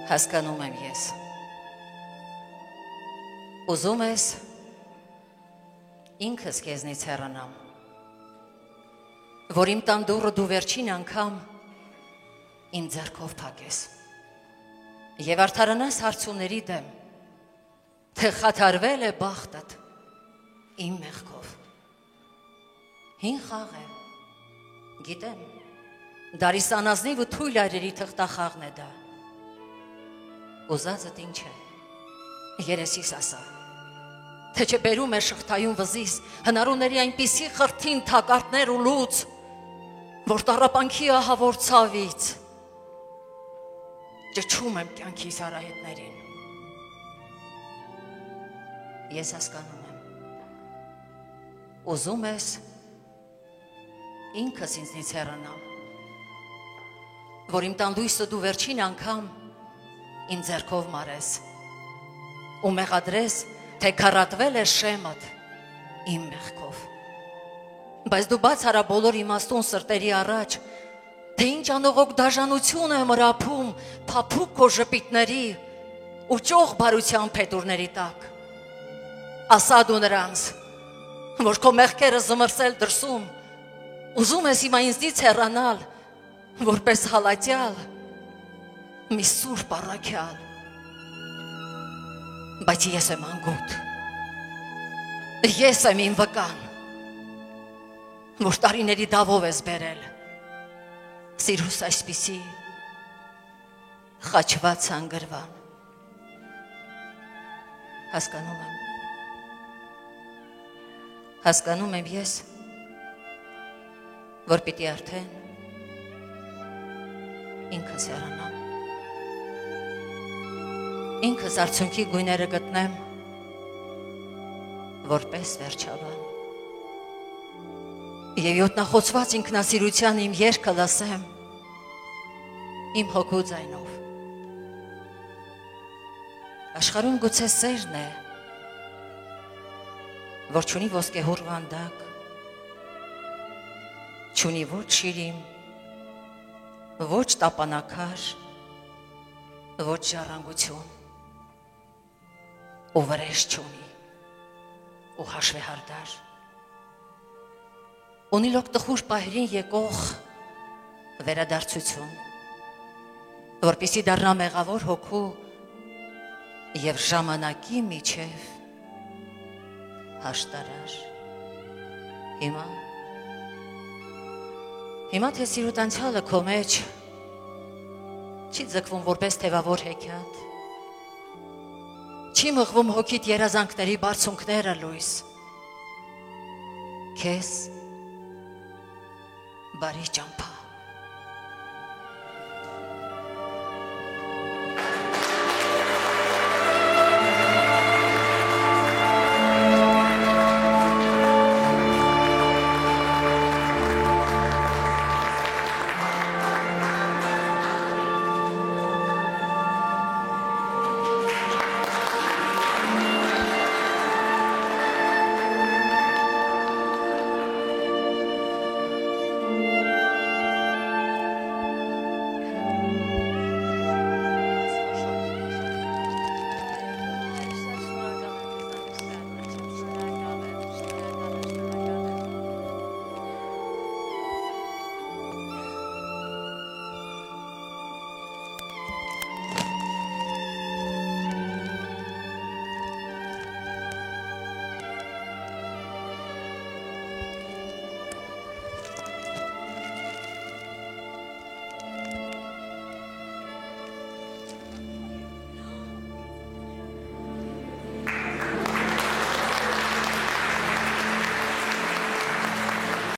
Հասկանում եմ ես։ Ուզում ես ինքս քեզնից հեռանամ, որ իմ տան դուռը դու վերջին անգամ իմ ձեռքով փակես եւ արդարանաս հարցումների դեմ, թե խաթարվել է բախտդ իմ մեղքով։ Հին խաղ է, գիտեմ, դարիս անազնիվ ու թույլ այրերի թղթախաղն է դա։ Ուզածդ ինչ է, երեսիս ասա, թե չէ բերում է շղթայուն վզիս, հնարուների այնպիսի խրթին թակարդներ ու լուծ, որ տառապանքի ահավոր ցավից ճչում եմ կյանքիս արահետներին։ Ես հասկանում եմ, ուզում ես ինքս ինձնից հեռանամ, որ իմ տան լույսը դու վերջին անգամ իմ ձեռքով մարես ու մեղադրես, թե քառատվել է շեմդ իմ մեղքով։ Բայց դու բաց արա բոլոր իմաստուն սրտերի առաջ, թե ինչ անողոք դաժանություն է մրափում փափուկ քո ժպիտների ու ճոխ բարության փետուրների տակ։ Ասա դու նրանց, որ քո մեղքերը զմրսել դրսում, ուզում ես հիմա ինձնից հեռանալ, որպես հալածյալ, մի սուրբ առաքյալ, բայց ես եմ անգութ, ես եմ իմ վկան, որ տարիների դավով ես բերել, սիրուս այսպիսի խաչված հանգրվան։ Հասկանում եմ ես, որ պիտի արդեն ինքս հեռանամ, ինքս արցունքի գույները գտնեմ, որպես վերջաբան, և յոտնախոցված ինքնասիրության իմ երգը լսեմ իմ հոգու ձայնով։ Աշխարհում գուցե սերն է, որ չունի ոսկեհոռ վանդակ, չունի ոչ շիրիմ, ոչ տապանակար, ոչ ժառանգություն, ու վրեժ չունի, ու հաշվեհարդար, ունի լոկ տխուր պահերին եկող վերադարձություն, որպեսզի դառնա մեղավոր հոգու և ժամանակի միջև հաշտարար։ Հիմա թե սիրուտ անցյալը քո մեջ չի ձգվում որպես թևավոր հեքիաթ, չի մղվում հոգիդ երազանքների բարձունքները լույս, քեզ բարի ճամփա։